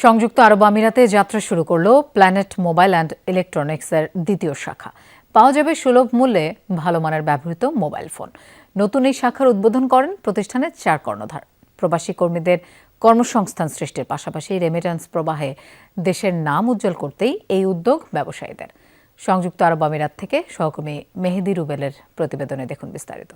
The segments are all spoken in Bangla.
সংযুক্ত আরব আমিরাতে যাত্রা শুরু করলো প্ল্যানেট মোবাইল অ্যান্ড ইলেকট্রনিক্সের দ্বিতীয় শাখা। পাওয়া যাবে সুলভ মূল্যে ভালো মানের ব্যবহৃত মোবাইল ফোন। নতুন এই শাখার উদ্বোধন করেন প্রতিষ্ঠানের 4 কর্ণধার। প্রবাসী কর্মীদের কর্মসংস্থান সৃষ্টির পাশাপাশি রেমিট্যান্স প্রবাহে দেশের নাম উজ্জ্বল করতেই এই উদ্যোগ ব্যবসায়ীদের। সংযুক্ত আরব আমিরাত থেকে সহকর্মী মেহেদি রুবেলের প্রতিবেদনে দেখুন বিস্তারিত।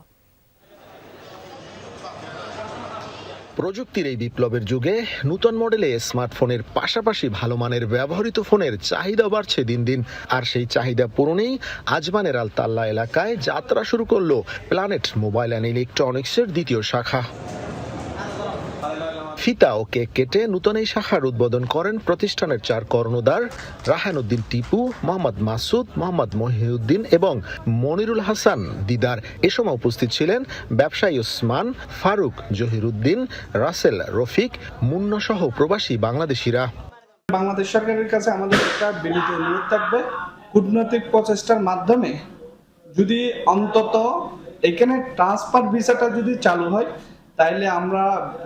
প্রযুক্তির এই বিপ্লবের যুগে নতুন মডেলে স্মার্টফোনের পাশাপাশি ভালো মানের ব্যবহৃত ফোনের চাহিদা বাড়ছে দিন দিন। আর সেই চাহিদা পূরণেই আজমানের আলতাল্লা এলাকায় যাত্রা শুরু করলো প্ল্যানেট মোবাইল অ্যান্ড ইলেকট্রনিক্সের দ্বিতীয় শাখা। ফিতা ও কেক কেটে নতুন এই শাখার উদ্বোধন করেন প্রতিষ্ঠানের 4 কর্ণধার রাহান উদ্দিন টিপু, মোহাম্মদ মাসুদ, মোহাম্মদ মহিউদ্দিন এবং মনিরুল হাসান দিদার। এ সময় উপস্থিত ছিলেন ব্যবসায়ী ওসমান ফারুক, জহিরুদ্দিন, রাসেল, রফিক, মুন্না সহ প্রবাসী বাংলাদেশিরা। বাংলাদেশ সরকারের কাছে আমাদের একটা বিনীত অনুরোধ থাকবে, কূটনৈতিক প্রচেষ্টার মাধ্যমে যদি অন্তত এখানে ট্রান্সফার ভিসাটা যদি চালু হয়, তাইলে আমরা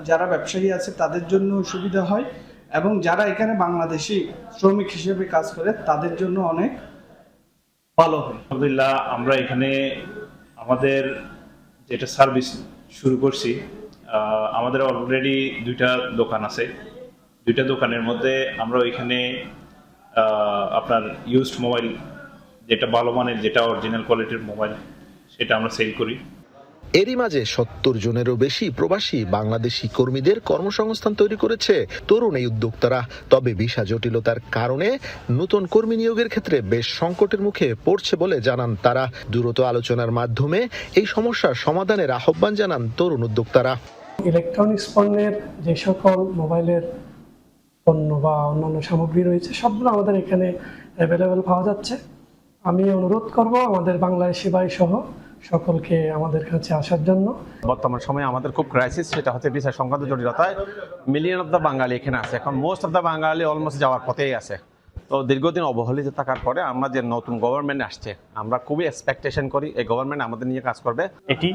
যারা ব্যবসায়ী আছে তাদের জন্য সুবিধা হয় এবং যারা এখানে বাংলাদেশি শ্রমিক হিসেবে কাজ করে তাদের জন্য অনেক ভালো হয়। আলহামদুলিল্লাহ, আমরা এখানে আমাদের যেটা সার্ভিস শুরু করছি, আমাদের অলরেডি 2টা দোকান আছে। 2টা দোকানের মধ্যে আমরা ওইখানে আপনার ইউজড মোবাইল, যেটা ভালো মানের, যেটা অরিজিনাল কোয়ালিটির মোবাইল, সেটা আমরা সেল করি। এরই মাঝে 70 জনেরও বেশি প্রবাসী বাংলাদেশি কর্মীদের কর্মসংস্থান তৈরি করেছে তরুণ এই উদ্যোক্তারা। তবে ভিসা জটিলতার কারণে নতুন কর্মী নিয়োগের ক্ষেত্রে বেশ সংকটের মুখে পড়ছে বলে জানান তারা। দ্রুত আলোচনার মাধ্যমে এই সমস্যার সমাধানের আহ্বান জানান তরুণ উদ্যোক্তারা। ইলেকট্রনিক্স পণ্যের যে সকল মোবাইলের পণ্য বা অন্যান্য সামগ্রী রয়েছে সবগুলো আমাদের এখানে অ্যাভেলেবেল পাওয়া যাচ্ছে। আমি অনুরোধ করব আমাদের বাংলাদেশি ভাই সহ সকলকে আমাদের কাছে আসার জন্য। বর্তমান সময়ে আমাদের খুব ক্রাইসিস, সেটা হচ্ছে ভিসা সংক্রান্ত জটিলতায় মিলিয়ন অফ দ্য বাঙালি এখানে আছে। এখন most of the Bangali almost যাওয়ার পথেই আছে। তো দীর্ঘদিন অবহেলিত থাকার পরে আমরা যে নতুন গভর্নমেন্ট আসছে, আমরা খুবই এক্সপেকটেশন করি এই গভর্নমেন্ট আমাদের নিয়ে কাজ করবে। এটি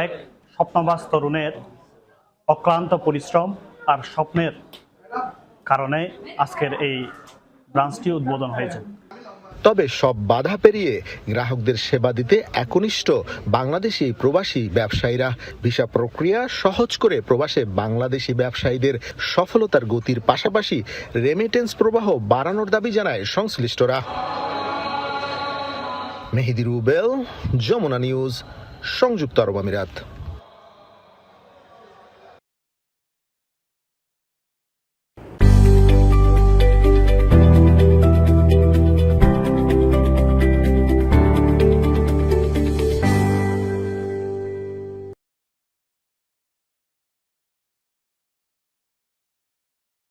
এক স্বপ্নবাজ তরুণের অক্লান্ত পরিশ্রম আর স্বপ্নের কারণে আজকের এই ব্রাঞ্চটি উদ্বোধন হয়েছে। তবে সব বাধা পেরিয়ে গ্রাহকদের সেবা দিতে একনিষ্ঠ বাংলাদেশি প্রবাসী ব্যবসায়ীরা। ভিসা প্রক্রিয়া সহজ করে প্রবাসে বাংলাদেশি ব্যবসায়ীদের সফলতার গতির পাশাপাশি রেমিটেন্স প্রবাহ বাড়ানোর দাবি জানায় সংশ্লিষ্টরা। মেহেদি রুবেল, যমুনা নিউজ, সংযুক্ত আরব আমিরাত।